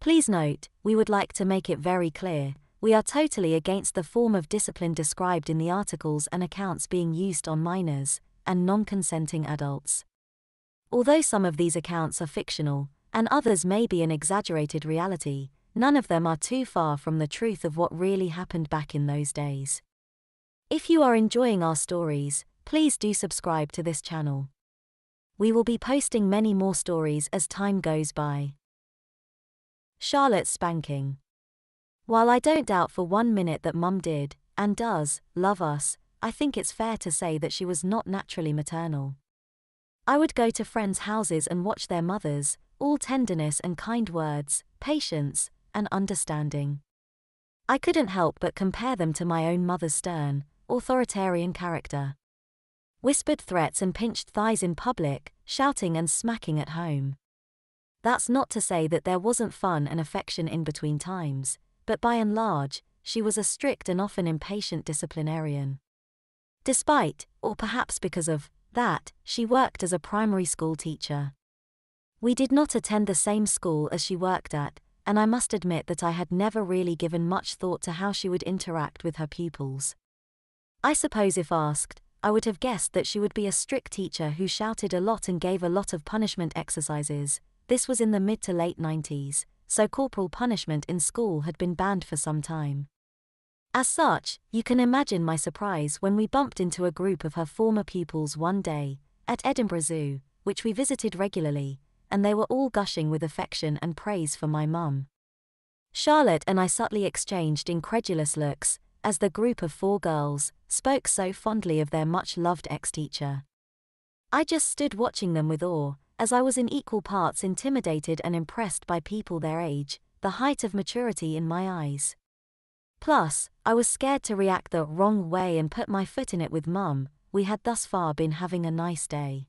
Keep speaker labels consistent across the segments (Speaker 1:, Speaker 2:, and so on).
Speaker 1: Please note, we would like to make it very clear, we are totally against the form of discipline described in the articles and accounts being used on minors and non-consenting adults. Although some of these accounts are fictional, and others may be an exaggerated reality, none of them are too far from the truth of what really happened back in those days. If you are enjoying our stories, please do subscribe to this channel. We will be posting many more stories as time goes by. Charlotte's spanking. While I don't doubt for 1 minute that Mum did, and does, love us, I think it's fair to say that she was not naturally maternal. I would go to friends' houses and watch their mothers, all tenderness and kind words, patience, and understanding. I couldn't help but compare them to my own mother's stern, authoritarian character. Whispered threats and pinched thighs in public, shouting and smacking at home. That's not to say that there wasn't fun and affection in between times, but by and large, she was a strict and often impatient disciplinarian. Despite, or perhaps because of, that, she worked as a primary school teacher. We did not attend the same school as she worked at, and I must admit that I had never really given much thought to how she would interact with her pupils. I suppose if asked, I would have guessed that she would be a strict teacher who shouted a lot and gave a lot of punishment exercises. This was in the mid to late 90s, so corporal punishment in school had been banned for some time. As such, you can imagine my surprise when we bumped into a group of her former pupils one day, at Edinburgh Zoo, which we visited regularly, and they were all gushing with affection and praise for my mum. Charlotte and I subtly exchanged incredulous looks, as the group of 4 girls spoke so fondly of their much-loved ex-teacher. I just stood watching them with awe, as I was in equal parts intimidated and impressed by people their age, the height of maturity in my eyes. Plus, I was scared to react the wrong way and put my foot in it with Mum. We had thus far been having a nice day.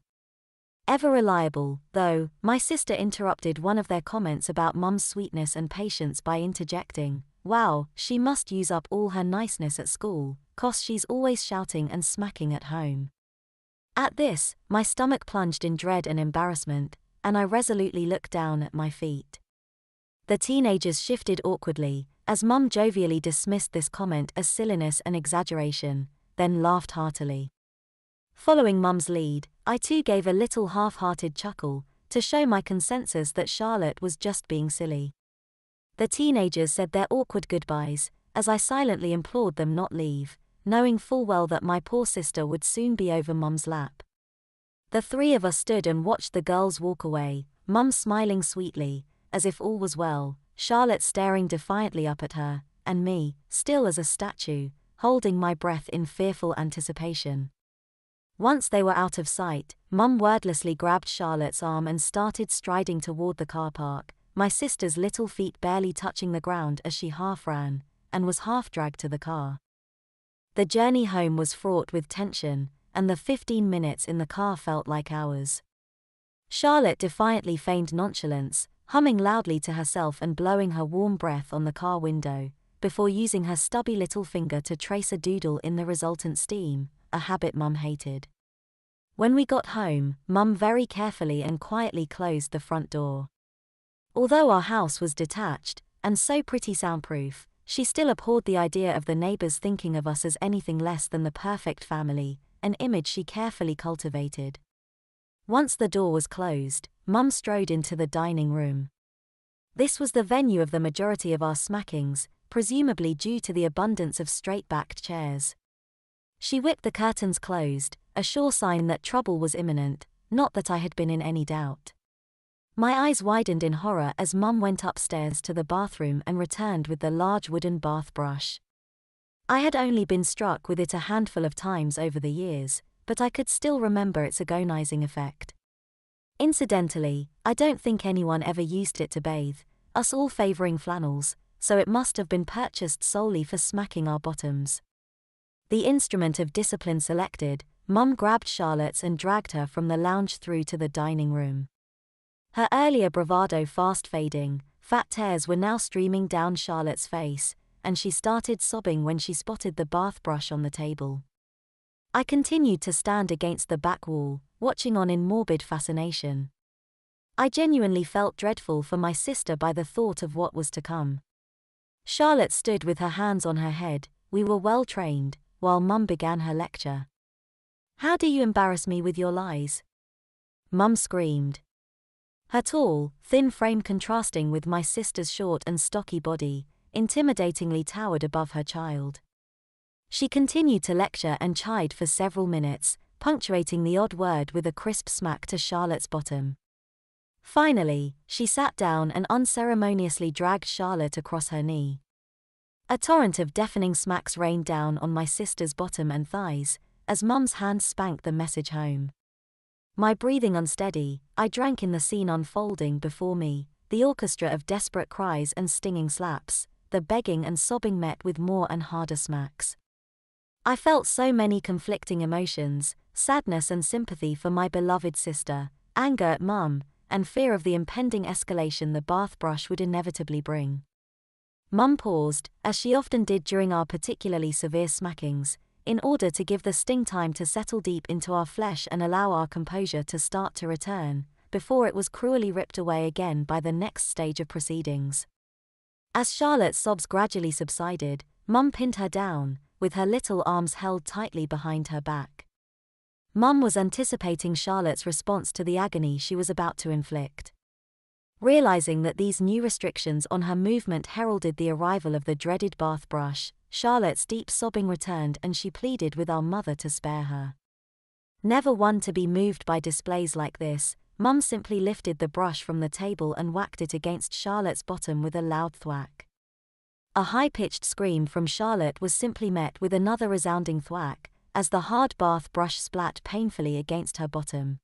Speaker 1: Ever reliable, though, my sister interrupted one of their comments about Mum's sweetness and patience by interjecting, "Wow, she must use up all her niceness at school, 'cause she's always shouting and smacking at home." At this, my stomach plunged in dread and embarrassment, and I resolutely looked down at my feet. The teenagers shifted awkwardly, as Mum jovially dismissed this comment as silliness and exaggeration, then laughed heartily. Following Mum's lead, I too gave a little half-hearted chuckle, to show my consensus that Charlotte was just being silly. The teenagers said their awkward goodbyes, as I silently implored them not leave, knowing full well that my poor sister would soon be over Mum's lap. The 3 of us stood and watched the girls walk away, Mum smiling sweetly, as if all was well, Charlotte staring defiantly up at her, and me, still as a statue, holding my breath in fearful anticipation. Once they were out of sight, Mum wordlessly grabbed Charlotte's arm and started striding toward the car park, my sister's little feet barely touching the ground as she half ran, and was half dragged to the car. The journey home was fraught with tension, and the 15 minutes in the car felt like hours. Charlotte defiantly feigned nonchalance, humming loudly to herself and blowing her warm breath on the car window, before using her stubby little finger to trace a doodle in the resultant steam, a habit Mum hated. When we got home, Mum very carefully and quietly closed the front door. Although our house was detached, and so pretty soundproof, she still abhorred the idea of the neighbors thinking of us as anything less than the perfect family, an image she carefully cultivated. Once the door was closed, Mum strode into the dining room. This was the venue of the majority of our smackings, presumably due to the abundance of straight-backed chairs. She whipped the curtains closed, a sure sign that trouble was imminent, not that I had been in any doubt. My eyes widened in horror as Mum went upstairs to the bathroom and returned with the large wooden bath brush. I had only been struck with it a handful of times over the years, but I could still remember its agonizing effect. Incidentally, I don't think anyone ever used it to bathe, us all favoring flannels, so it must have been purchased solely for smacking our bottoms. The instrument of discipline selected, Mum grabbed Charlotte's and dragged her from the lounge through to the dining room. Her earlier bravado fast fading, fat tears were now streaming down Charlotte's face, and she started sobbing when she spotted the bath brush on the table. I continued to stand against the back wall, watching on in morbid fascination. I genuinely felt dreadful for my sister by the thought of what was to come. Charlotte stood with her hands on her head. We were well trained, while Mum began her lecture. "How do you embarrass me with your lies?" Mum screamed. Her tall, thin frame contrasting with my sister's short and stocky body, intimidatingly towered above her child. She continued to lecture and chide for several minutes, punctuating the odd word with a crisp smack to Charlotte's bottom. Finally, she sat down and unceremoniously dragged Charlotte across her knee. A torrent of deafening smacks rained down on my sister's bottom and thighs, as Mum's hand spanked the message home. My breathing unsteady, I drank in the scene unfolding before me, the orchestra of desperate cries and stinging slaps, the begging and sobbing met with more and harder smacks. I felt so many conflicting emotions, sadness and sympathy for my beloved sister, anger at Mum, and fear of the impending escalation the bath brush would inevitably bring. Mum paused, as she often did during our particularly severe smackings, in order to give the sting time to settle deep into our flesh and allow our composure to start to return, before it was cruelly ripped away again by the next stage of proceedings. As Charlotte's sobs gradually subsided, Mum pinned her down, with her little arms held tightly behind her back. Mum was anticipating Charlotte's response to the agony she was about to inflict. Realizing that these new restrictions on her movement heralded the arrival of the dreaded bath brush, Charlotte's deep sobbing returned and she pleaded with our mother to spare her. Never one to be moved by displays like this, Mum simply lifted the brush from the table and whacked it against Charlotte's bottom with a loud thwack. A high-pitched scream from Charlotte was simply met with another resounding thwack, as the hard bath brush splat painfully against her bottom.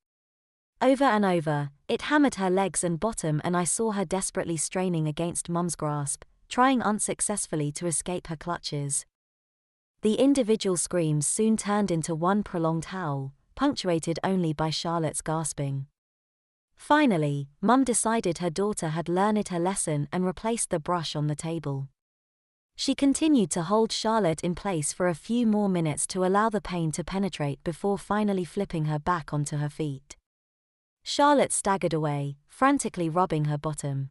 Speaker 1: Over and over, it hammered her legs and bottom, and I saw her desperately straining against Mum's grasp, trying unsuccessfully to escape her clutches. The individual screams soon turned into one prolonged howl, punctuated only by Charlotte's gasping. Finally, Mum decided her daughter had learned her lesson and replaced the brush on the table. She continued to hold Charlotte in place for a few more minutes to allow the pain to penetrate before finally flipping her back onto her feet. Charlotte staggered away, frantically rubbing her bottom.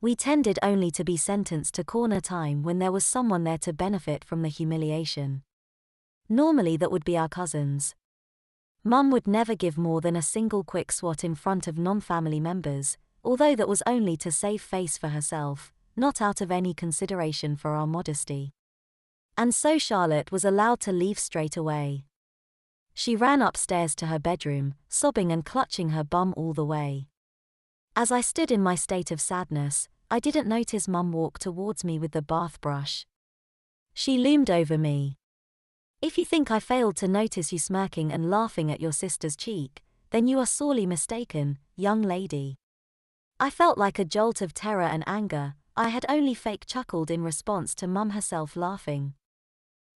Speaker 1: We tended only to be sentenced to corner time when there was someone there to benefit from the humiliation. Normally that would be our cousins. Mum would never give more than a single quick swat in front of non-family members, although that was only to save face for herself, not out of any consideration for our modesty. And so Charlotte was allowed to leave straight away. She ran upstairs to her bedroom, sobbing and clutching her bum all the way. As I stood in my state of sadness, I didn't notice Mum walk towards me with the bath brush. She loomed over me. "If you think I failed to notice you smirking and laughing at your sister's cheek, then you are sorely mistaken, young lady." I felt like a jolt of terror and anger. I had only fake chuckled in response to Mum herself laughing.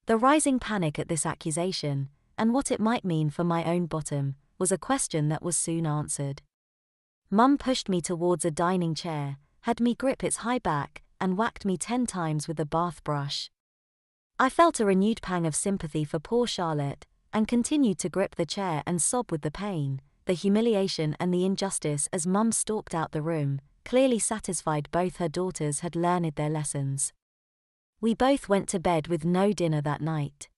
Speaker 1: The rising panic at this accusation, and what it might mean for my own bottom, was a question that was soon answered. Mum pushed me towards a dining chair, had me grip its high back, and whacked me 10 times with the bath brush. I felt a renewed pang of sympathy for poor Charlotte, and continued to grip the chair and sob with the pain, the humiliation and the injustice as Mum stalked out the room, clearly satisfied both her daughters had learned their lessons. We both went to bed with no dinner that night.